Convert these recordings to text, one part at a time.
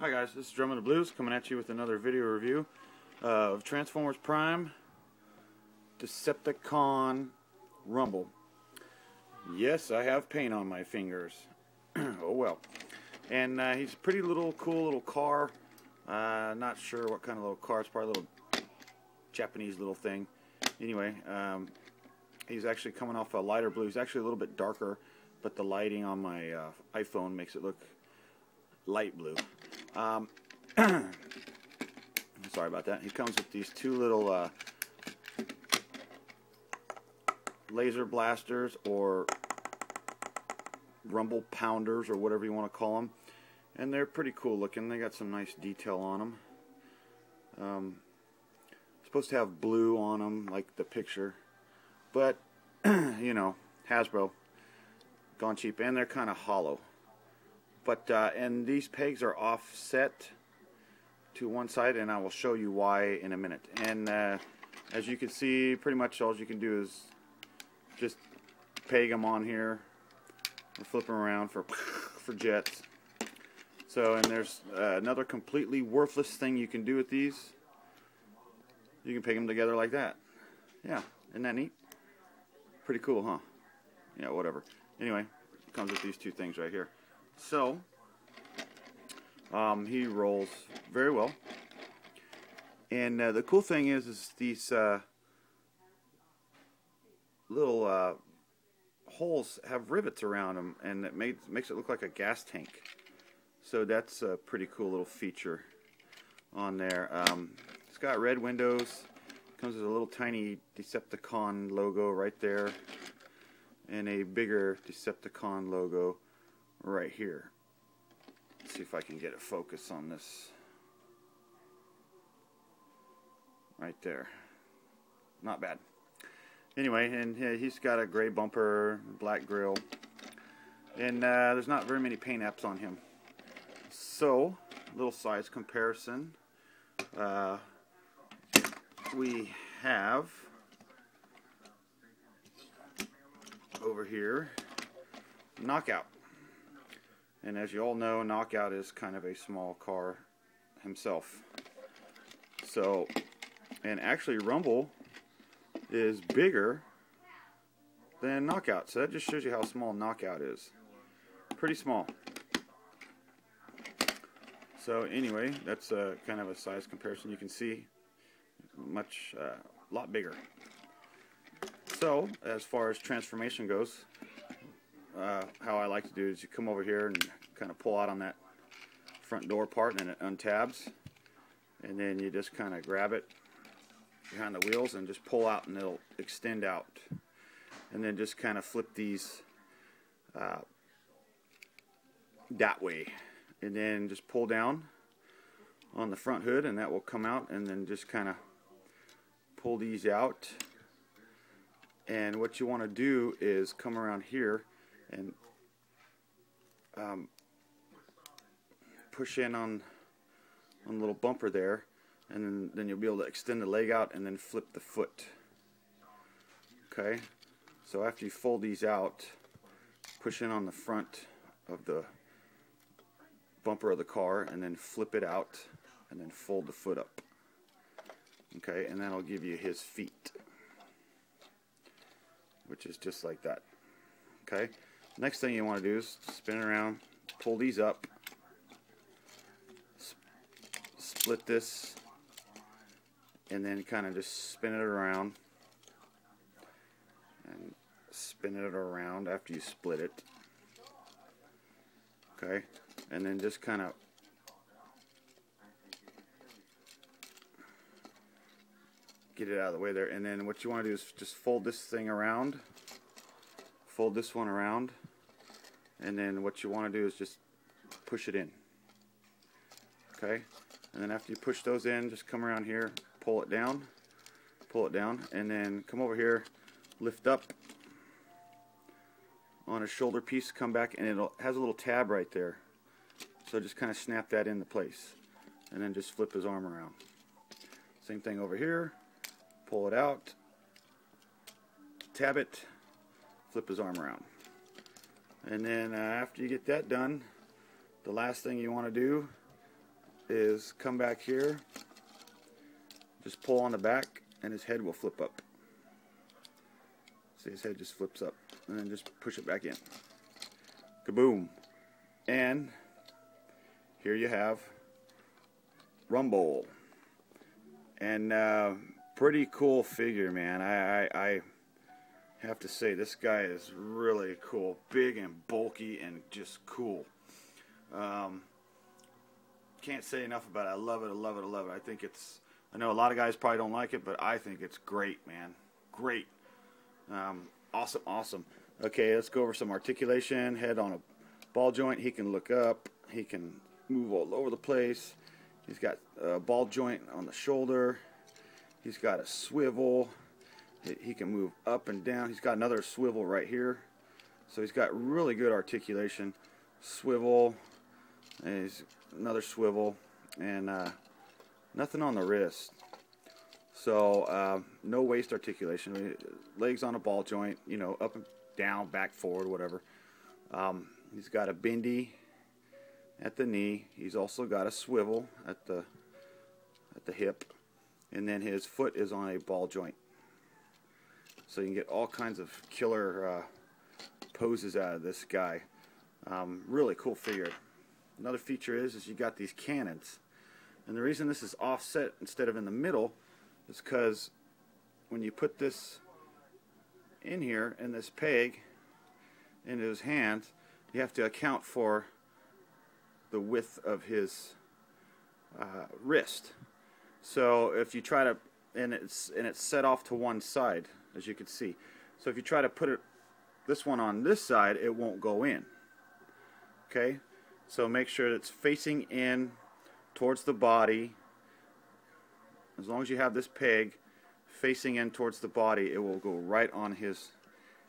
Hi guys, this is Drummond the Blues coming at you with another video review of Transformers Prime Decepticon Rumble. Yes, I have paint on my fingers. Oh well. And he's a pretty cool little car. Not sure what kind of little car. It's probably a little Japanese little thing. Anyway, he's actually coming off a lighter blue. He's actually a little bit darker, but the lighting on my iPhone makes it look light blue. Sorry about that. He comes with these two little laser blasters or rumble pounders or whatever you want to call them, and they're pretty cool looking. They got some nice detail on them. Supposed to have blue on them like the picture, but you know, Hasbro, gone cheap, and they're kind of hollow. But and these pegs are offset to one side, and I will show you why in a minute. And as you can see, pretty much all you can do is just peg them on here or flip them around for jets. So, and there's another completely worthless thing you can do with these. You can peg them together like that. Yeah, isn't that neat? Pretty cool, huh? Yeah, whatever. Anyway, it comes with these two things right here. So, he rolls very well. And the cool thing is these little holes have rivets around them, and it makes it look like a gas tank. So that's a pretty cool little feature on there. It's got red windows. Comes with a little tiny Decepticon logo right there, and a bigger Decepticon logo right here. Let's see if I can get a focus on this. Right there. Not bad. Anyway, and he's got a gray bumper, black grille, and there's not very many paint apps on him. So, little size comparison. We have over here Knockout. And as you all know, Knockout is kind of a small car himself. So, and actually Rumble is bigger than Knockout. So that just shows you how small Knockout is. Pretty small. So anyway, that's kind of a size comparison. You can see much, lot bigger. So, as far as transformation goes, how I like to do is you come over here and kind of pull out on that front door part, and it untabs, and then you just kind of grab it behind the wheels and just pull out, and it'll extend out, and then just kind of flip these that way, and then just pull down on the front hood, and that will come out, and then just kind of pull these out. And what you want to do is come around here and push in on the little bumper there, and then you'll be able to extend the leg out and then flip the foot. Okay, so after you fold these out, push in on the front of the bumper of the car and then flip it out and then fold the foot up. Okay, and that'll give you his feet, which is just like that. Okay, next thing you want to do is spin it around, pull these up, split this, and then kind of just spin it around and spin it around after you split it. Okay, and then just kind of get it out of the way there, and then what you want to do is just fold this thing around, fold this one around, and then what you want to do is just push it in. Okay, and then after you push those in, just come around here, pull it down, and then come over here, lift up on a shoulder piece, come back, and it has a little tab right there, so just kind of snap that into place, and then just flip his arm around. Same thing over here. Pull it out, tab it, flip his arm around. And then after you get that done, the last thing you want to do is come back here, just pull on the back, and his head will flip up. See, his head just flips up, and then just push it back in. Kaboom! And here you have Rumble. And pretty cool figure, man. I have to say, this guy is really cool. Big and bulky and just cool. Can't say enough about it. I love it, I love it, I love it. I know a lot of guys probably don't like it, but I think it's great, man. Great. Awesome, awesome. Okay, let's go over some articulation. Head on a ball joint. He can look up. He can move all over the place. He's got a ball joint on the shoulder. He's got a swivel. He can move up and down. He's got another swivel right here. So he's got really good articulation. Swivel. And he's another swivel. And nothing on the wrist. So no waist articulation. Legs on a ball joint. You know, up and down, back, forward, whatever. He's got a bendy at the knee. He's also got a swivel at the hip, and then his foot is on a ball joint. So you can get all kinds of killer poses out of this guy. Really cool figure. Another feature is you got these cannons, and the reason this is offset instead of in the middle is because when you put this in here and this peg into his hands, you have to account for the width of his wrist. So if you try to, and it's set off to one side, as you can see. So if you try to put this one on this side, it won't go in. Okay, so make sure it's facing in towards the body. As long as you have this peg facing in towards the body, it will go right on his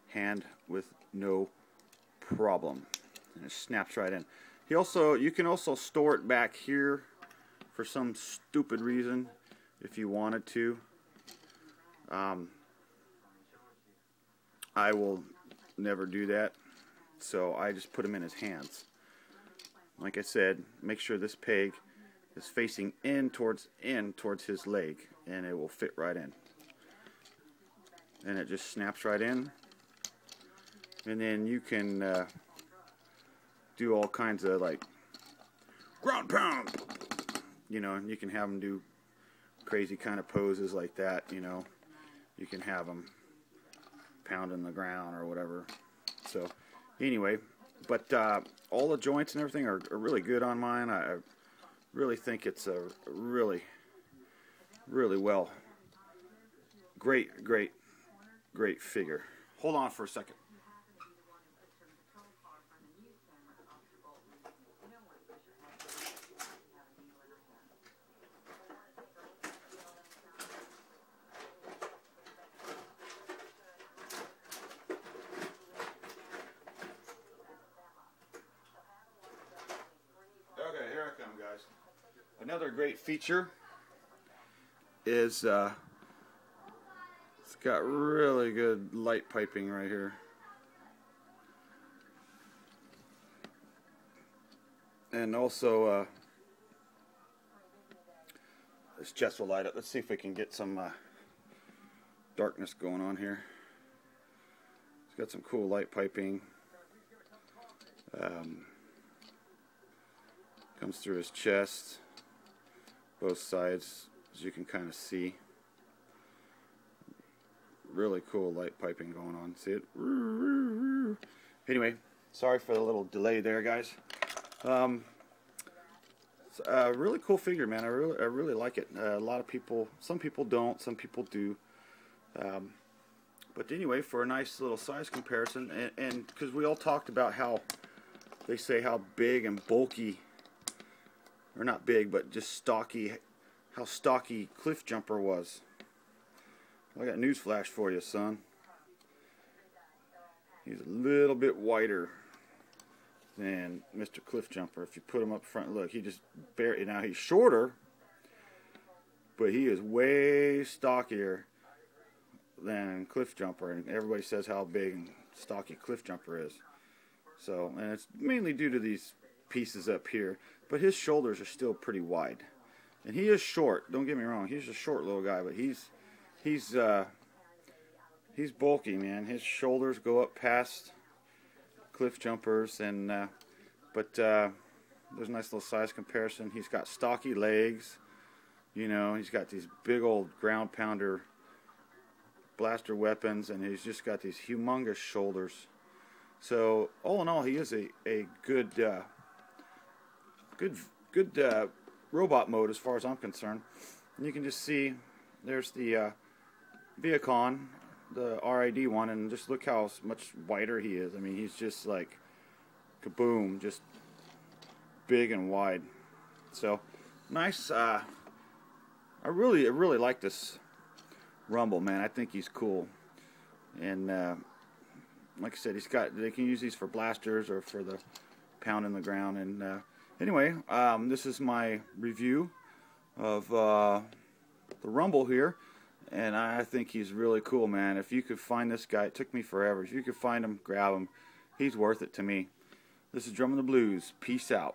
hand with no problem, and it snaps right in. You can also store it back here for some stupid reason if you wanted to. I will never do that, so I just put him in his hands. Like I said, make sure this peg is facing in towards his leg, and it will fit right in. And it just snaps right in. And then you can do all kinds of like ground pound, you know, and you can have them do crazy kind of poses like that, you know. You can have them pounding the ground or whatever. So anyway, but all the joints and everything are really good on mine. I really think it's a really well, great figure. Hold on for a second. Okay, here I come, guys. Another great feature is it's got really good light piping right here. And also this chest will light up. Let's see if we can get some darkness going on here. It's got some cool light piping. Comes through his chest, both sides, as you can kind of see. Really cool light piping going on. See it? Anyway, sorry for the little delay there, guys. It's a really cool figure, man. I really like it. A lot of people, some people don't, some people do. But anyway, for a nice little size comparison, and because we all talked about how they say how big and bulky, or not big, but just stocky, how stocky Cliff Jumper was. I got news flash for you, son. He's a little bit wider than Mr. Cliff Jumper. If you put him up front, look, he just barely, now he's shorter, but he is way stockier than Cliff Jumper, and everybody says how big and stocky Cliff Jumper is. So, and it's mainly due to these pieces up here, but his shoulders are still pretty wide. And he is short, don't get me wrong, he's a short little guy, but he's bulky, man. His shoulders go up past cliff jumpers, and there's a nice little size comparison. He's got stocky legs, you know, he's got these big old ground pounder blaster weapons, and he's just got these humongous shoulders. So all in all, he is a good robot mode as far as I'm concerned. And you can just see there's the Viacon, the RID one, and just look how much wider he is. I mean, he's just like kaboom, just big and wide. So nice. I really like this Rumble, man. I think he's cool, and like I said, they can use these for blasters or for the pound in the ground. And anyway, this is my review of the Rumble here, and I think he's really cool, man. If you could find this guy, it took me forever. If you could find him, grab him. He's worth it to me. This is Drumming the Blues. Peace out.